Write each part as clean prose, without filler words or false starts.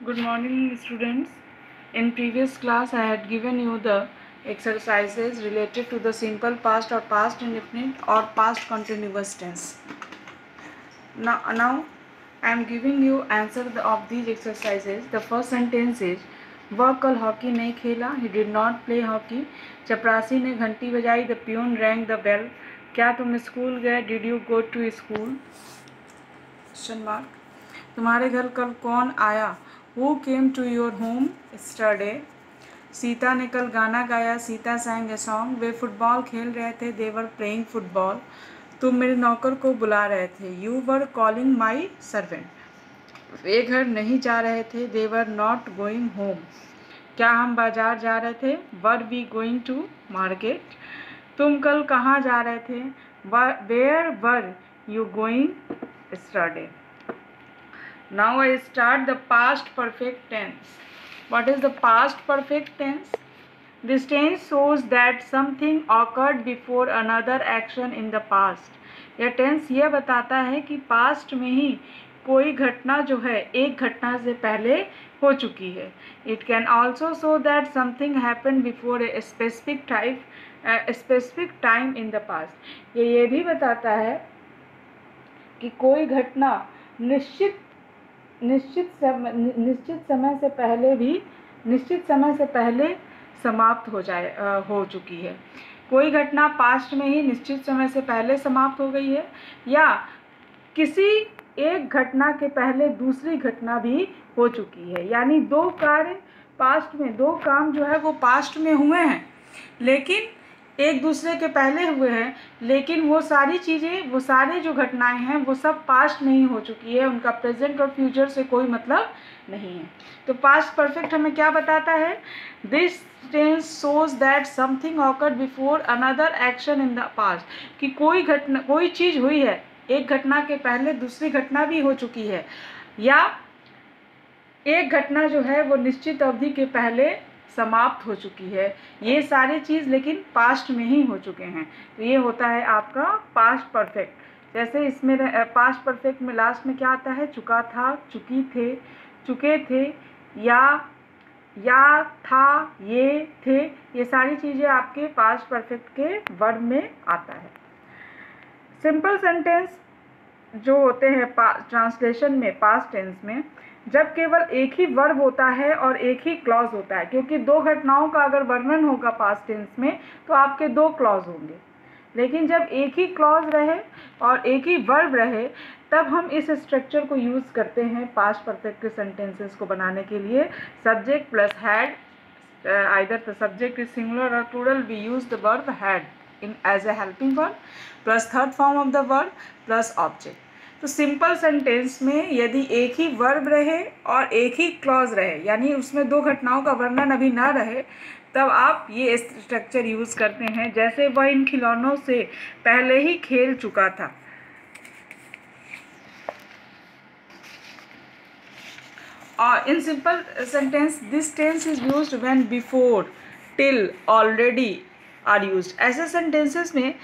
Good morning, students. In previous class, I had given you the exercises related to the simple past or past indefinite or past continuous tense. Now I am giving you answer of these exercises. The first sentence is वह कल hockey नहीं खेला. He did not play hockey. चपरासी ने घंटी बजाई. The peon rang the bell. क्या तुम स्कूल गए? Did you go to school? Question mark. तुम्हारे घर कल कौन आया? Who came to your home yesterday? Sita ने कल गाना गाया. Sita sang a song. Way football खेल रहे थे. They were playing football. तुम मेरे नौकर को बुला रहे थे. You were calling my servant. वे घर नहीं जा रहे थे. They were not going home. क्या हम बाजार जा रहे थे? Were we going to market? तुम कल कहाँ जा रहे थे? Where were you going yesterday? Now I start the past perfect tense. What is the past perfect tense? This tense shows that something occurred before another action in the past. यह tense यह बताता है कि past में ही कोई घटना जो है एक घटना से पहले हो चुकी है. It can also show that something happened before a specific time in the past. ये भी बताता है कि कोई घटना निश्चित समय से पहले समाप्त हो चुकी है. कोई घटना पास्ट में ही निश्चित समय से पहले समाप्त हो गई है या किसी एक घटना के पहले दूसरी घटना भी हो चुकी है. यानी दो कार्य पास्ट में, दो काम जो है वो पास्ट में हुए हैं लेकिन एक दूसरे के पहले हुए हैं, लेकिन वो सारी चीज़ें, वो सारे जो घटनाएं हैं वो सब पास्ट में ही हो चुकी है. उनका प्रेजेंट और फ्यूचर से कोई मतलब नहीं है. तो पास्ट परफेक्ट हमें क्या बताता है? This tense shows that something occurred before another action in the past. कि कोई चीज़ हुई है, एक घटना के पहले दूसरी घटना भी हो चुकी है या एक घटना जो है वो निश्चित अवधि के पहले समाप्त हो चुकी है. ये सारी चीज़ लेकिन पास्ट में ही हो चुके हैं. तो ये होता है आपका पास्ट परफेक्ट. जैसे इसमें पास्ट परफेक्ट में लास्ट में क्या आता है? चुका था, चुकी थे, चुके थे, या था, ये थे. ये सारी चीज़ें आपके पास्ट परफेक्ट के वर्ब में आता है. सिंपल सेंटेंस जो होते हैं ट्रांसलेशन में पास्ट टेंस में, जब केवल एक ही वर्ब होता है और एक ही क्लॉज होता है. क्योंकि दो घटनाओं का अगर वर्णन होगा पास्ट टेंस में तो आपके दो क्लॉज होंगे. लेकिन जब एक ही क्लॉज रहे और एक ही वर्ब रहे तब हम इस स्ट्रक्चर को यूज़ करते हैं पास्ट परफेक्ट के सेंटेंसेस को बनाने के लिए. Subject plus had, either the subject is singular और plural, we use the verb had as a helping verb plus third form of the verb plus object. तो सिंपल सेंटेंस में यदि एक ही वर्ब रहे और एक ही क्लॉज रहे, यानी उसमें दो घटनाओं का वर्णन अभी ना रहे, तब आप ये स्ट्रक्चर यूज़ करते हैं. जैसे वह इन खिलौनों से पहले ही खेल चुका था. और in simple sentence this tense is used when before, till, already are used. ऐसे सेंटेंसेस में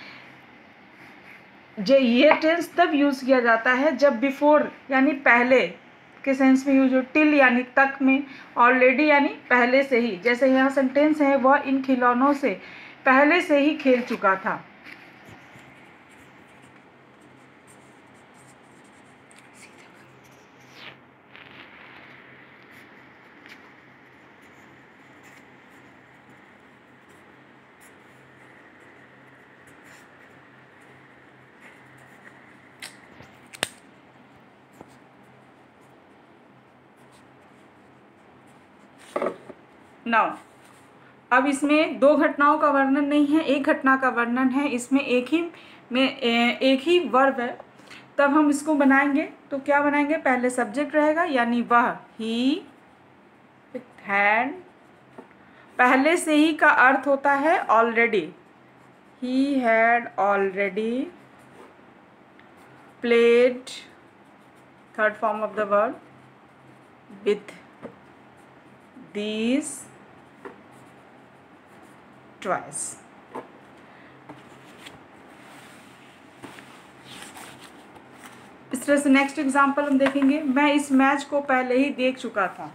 ये टेंस तब यूज़ किया जाता है जब बिफोर यानी पहले के सेंस में यूज हो, टिल यानी तक में, ऑलरेडी यानी पहले से ही. जैसे यहाँ सेंटेंस है वह इन खिलौनों से पहले से ही खेल चुका था. नाउ अब इसमें दो घटनाओं का वर्णन नहीं है, एक घटना का वर्णन है. इसमें एक ही वर्ब है. तब हम इसको बनाएंगे तो क्या बनाएंगे? पहले सब्जेक्ट रहेगा यानी वह, ही, हैड. पहले से ही का अर्थ होता है already. He had already played, third form of the verb, with these twice. इस तरह से नेक्स्ट एग्जाम्पल हम देखेंगे। मैं इस मैच को पहले ही देख चुका था।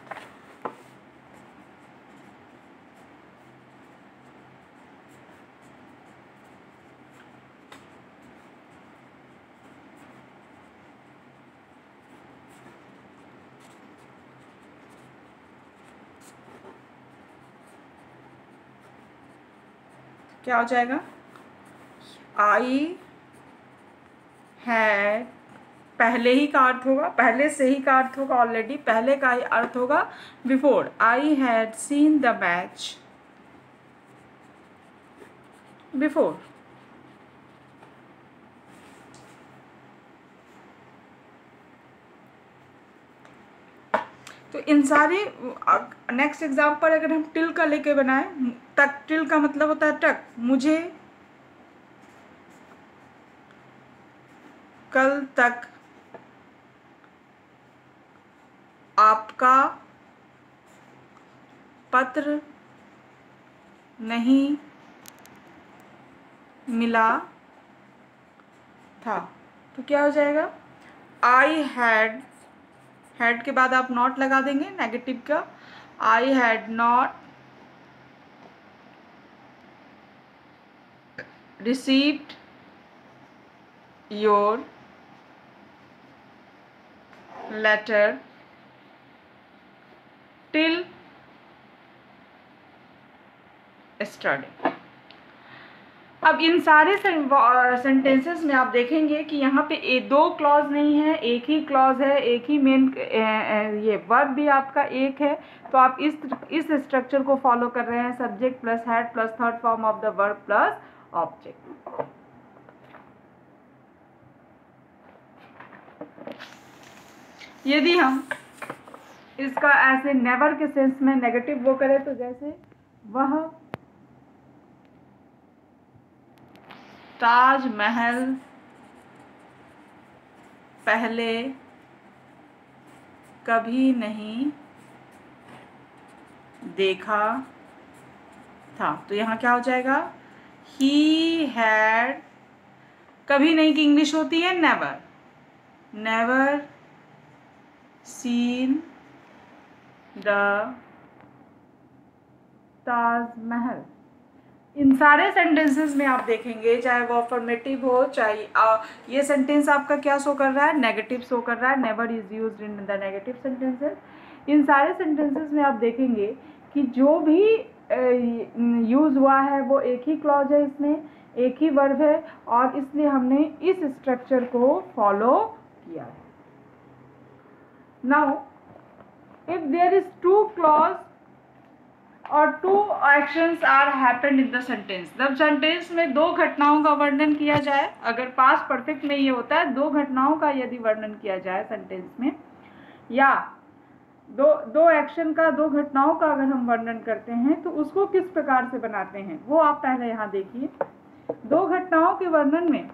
क्या हो जाएगा? आई हैड, पहले ही का अर्थ होगा, पहले से ही का अर्थ होगा, ऑलरेडी पहले का ही अर्थ होगा before. I had seen the match before. तो इन सारे नेक्स्ट एग्जाम्पल अगर हम टिल का लेके बनाए, तक, टिल का मतलब होता है टक। मुझे कल तक आपका पत्र नहीं मिला था। तो क्या हो जाएगा? आई हैड, हैड के बाद आप नॉट लगा देंगे नेगेटिव का। I had not received your letter till study. अब इन सारे सेंटेंसेस में आप देखेंगे कि यहाँ पे दो क्लॉज नहीं है, एक ही क्लॉज है, एक ही मेन, ये वर्ब भी आपका एक है। तो आप इस स्ट्रक्चर को फॉलो कर रहे हैं, subject plus had plus third form of the verb plus object. यदि हम इसका ऐसे नेवर के सेंस में नेगेटिव वो करें तो जैसे वह ताजमहल पहले कभी नहीं देखा था। तो यहाँ क्या हो जाएगा? ही हैड, कभी नहीं की इंग्लिश होती है never, never seen the Taj Mahal. इन सारे सेंटेंसेस में आप देखेंगे, चाहे वो अफर्मेटिव हो, चाहे ये सेंटेंस आपका क्या शो कर रहा है? नेगेटिव शो कर रहा है। Never is used in the negative sentences. इन सारे सेंटेंसेस में आप देखेंगे कि जो भी यूज हुआ है वो एक ही क्लॉज है, इसमें एक ही वर्ब है, और इसलिए हमने इस स्ट्रक्चर को फॉलो किया है। Now if there is two clause और two actions are happened in the sentence, जब सेंटेंस में दो घटनाओं का वर्णन किया जाए, अगर पास्ट परफेक्ट में ये होता है, दो घटनाओं का यदि वर्णन किया जाए सेंटेंस में, या दो एक्शन का, दो घटनाओं का अगर हम वर्णन करते हैं, तो उसको किस प्रकार से बनाते हैं वो आप पहले यहाँ देखिए। दो घटनाओं के वर्णन में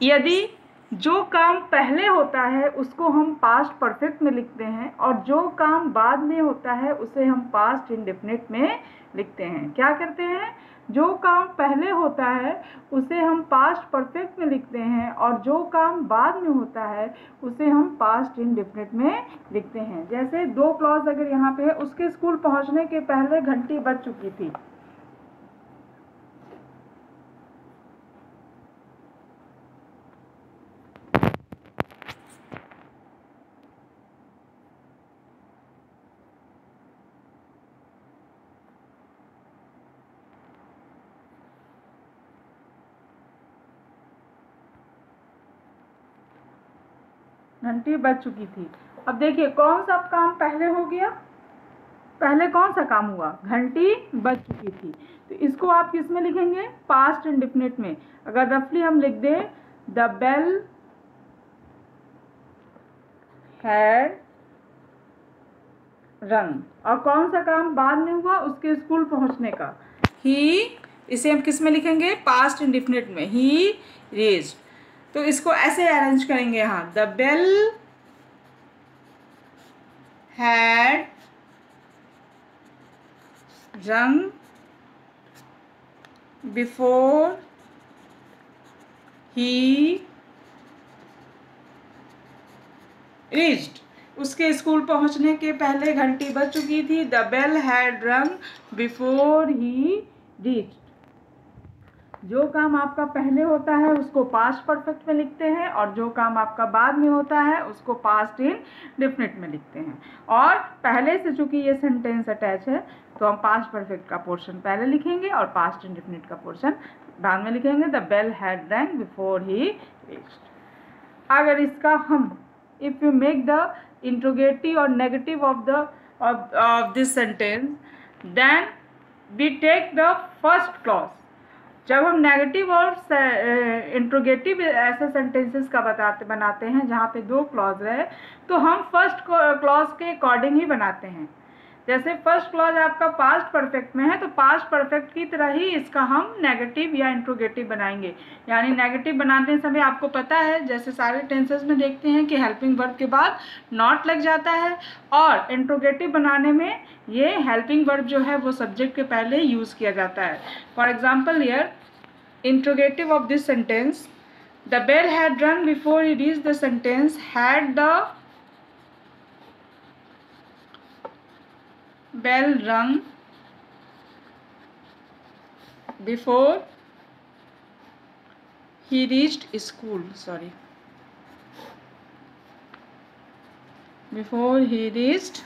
यदि जो काम पहले होता है उसको हम पास्ट परफेक्ट में लिखते हैं, और जो काम बाद में होता है उसे हम पास्ट इंडेफिनिट में लिखते हैं। क्या करते हैं? जो काम पहले होता है उसे हम पास्ट परफेक्ट में लिखते हैं, और जो काम बाद में होता है उसे हम पास्ट इंडेफिनिट में लिखते हैं। जैसे दो क्लॉज अगर यहाँ पे है, उसके स्कूल पहुँचने के पहले घंटी बज चुकी थी। घंटी बज चुकी थी। अब देखिए कौन सा काम पहले हो गया? पहले कौन सा काम हुआ? घंटी बज चुकी थी। तो इसको आप किस में लिखेंगे? पास्ट इंडेफिनिट में। अगर रफली हम लिख दें द बेल हैड रंग, और कौन सा काम बाद में हुआ? उसके स्कूल पहुंचने का। ही, इसे हम किस में लिखेंगे? पास्ट इंडेफिनिट में। ही रेज्ड। तो इसको ऐसे अरेंज करेंगे यहाँ, the bell had rung before he reached, उसके स्कूल पहुंचने के पहले घंटी बज चुकी थी। The bell had rung before he reached. जो काम आपका पहले होता है उसको पास्ट परफेक्ट में लिखते हैं, और जो काम आपका बाद में होता है उसको पास्ट इंडेफिनिट में लिखते हैं। और पहले से चूंकि ये सेंटेंस अटैच है तो हम पास्ट परफेक्ट का पोर्शन पहले लिखेंगे और पास्ट इंडेफिनिट का पोर्शन बाद में लिखेंगे। The bell had rung before he reached. अगर इसका हम if you make the interrogative और negative of this sentence, then we take the first clause. जब हम नेगेटिव और इंट्रोगेटिव ऐसे सेंटेंसेस का बनाते हैं जहाँ पे दो क्लॉज रहे, तो हम फर्स्ट क्लॉज के अकॉर्डिंग ही बनाते हैं। जैसे फर्स्ट क्लॉज आपका पास्ट परफेक्ट में है तो पास्ट परफेक्ट की तरह ही इसका हम नेगेटिव या इंट्रोगेटिव बनाएंगे। यानी नेगेटिव बनाते समय आपको पता है, जैसे सारे टेंसेस में देखते हैं कि हेल्पिंग वर्ब के बाद नॉट लग जाता है, और इंट्रोगेटिव बनाने में ये हेल्पिंग वर्ब जो है वो सब्जेक्ट के पहले यूज़ किया जाता है। For example here interrogative of this sentence, the bell had rung before he reached the sentence, had the bell rung before he reached school, sorry, before he reached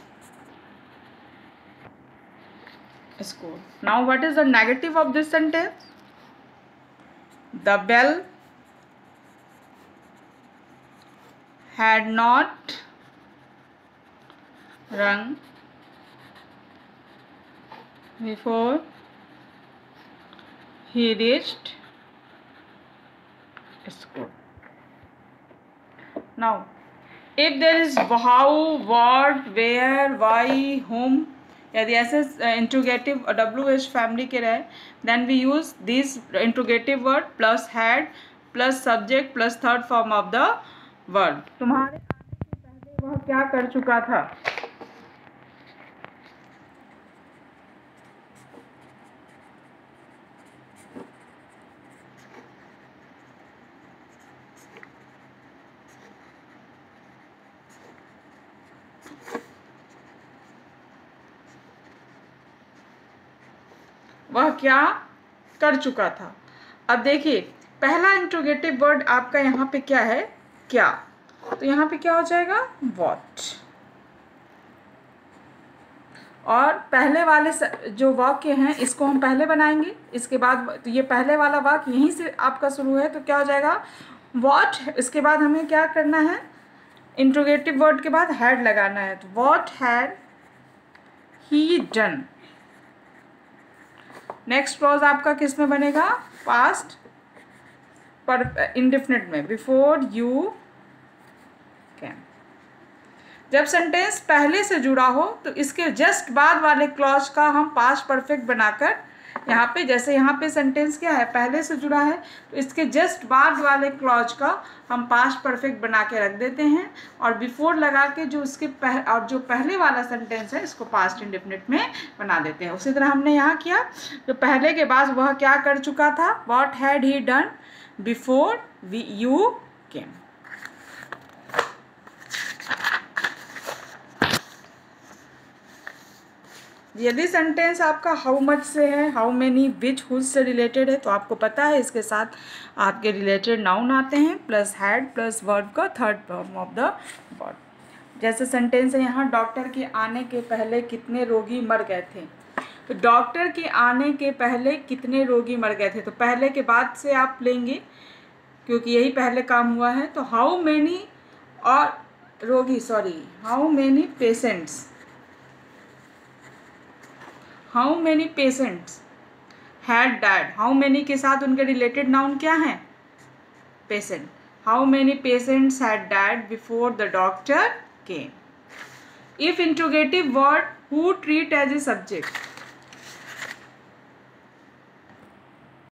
school. Now what is the negative of this sentence? The bell had not rung before he reached school. Now, if there is how, what, where, why, whom, यदि ऐसे interrogative WH family के रहे, then we use this interrogative word plus had plus subject plus third form of the word. तुम्हारे आने के पहले वह क्या कर चुका था? वह क्या कर चुका था। अब देखिए पहला इंट्रोगेटिव वर्ड आपका यहाँ पे क्या है? क्या। तो यहाँ पे क्या हो जाएगा? वॉट। और पहले वाले जो वाक्य हैं इसको हम पहले बनाएंगे, इसके बाद तो ये पहले वाला वाक्य यहीं से आपका शुरू है तो क्या हो जाएगा? वॉट। इसके बाद हमें क्या करना है? इंट्रोगेटिव वर्ड के बाद हैड लगाना है, तो what had he done. Next clause आपका किस में बनेगा? पास्ट पर इंडेफिनिट में, बिफोर यू कैन। जब सेंटेंस पहले से जुड़ा हो तो इसके जस्ट बाद वाले क्लॉज का हम पास्ट परफेक्ट बनाकर यहाँ पे, जैसे यहाँ पे सेंटेंस क्या है? पहले से जुड़ा है, तो इसके जस्ट बाद वाले क्लॉज का हम पास्ट परफेक्ट बना के रख देते हैं, और बिफोर लगा के जो उसके और जो पहले वाला सेंटेंस है इसको पास्ट इंडेफिनिट में बना देते हैं। उसी तरह हमने यहाँ किया, जो पहले के बाद वह क्या कर चुका था? What had he done before you came. यदि सेंटेंस आपका हाउ मच से है, हाउ मेनी, विच, हुज से रिलेटेड है, तो आपको पता है इसके साथ आपके रिलेटेड नाउन आते हैं प्लस हैड प्लस वर्ब का third form of the word. जैसे सेंटेंस है यहाँ, डॉक्टर के आने के पहले कितने रोगी मर गए थे। तो डॉक्टर के आने के पहले कितने रोगी मर गए थे, तो पहले के बाद से आप लेंगे क्योंकि यही पहले काम हुआ है। तो हाउ मेनी और रोगी, sorry, how many patients, how many patients had died. How many के साथ उनके रिलेटेड नाउन क्या है? Patient. How many patients had died before the doctor came. If interrogative word who treat as a subject,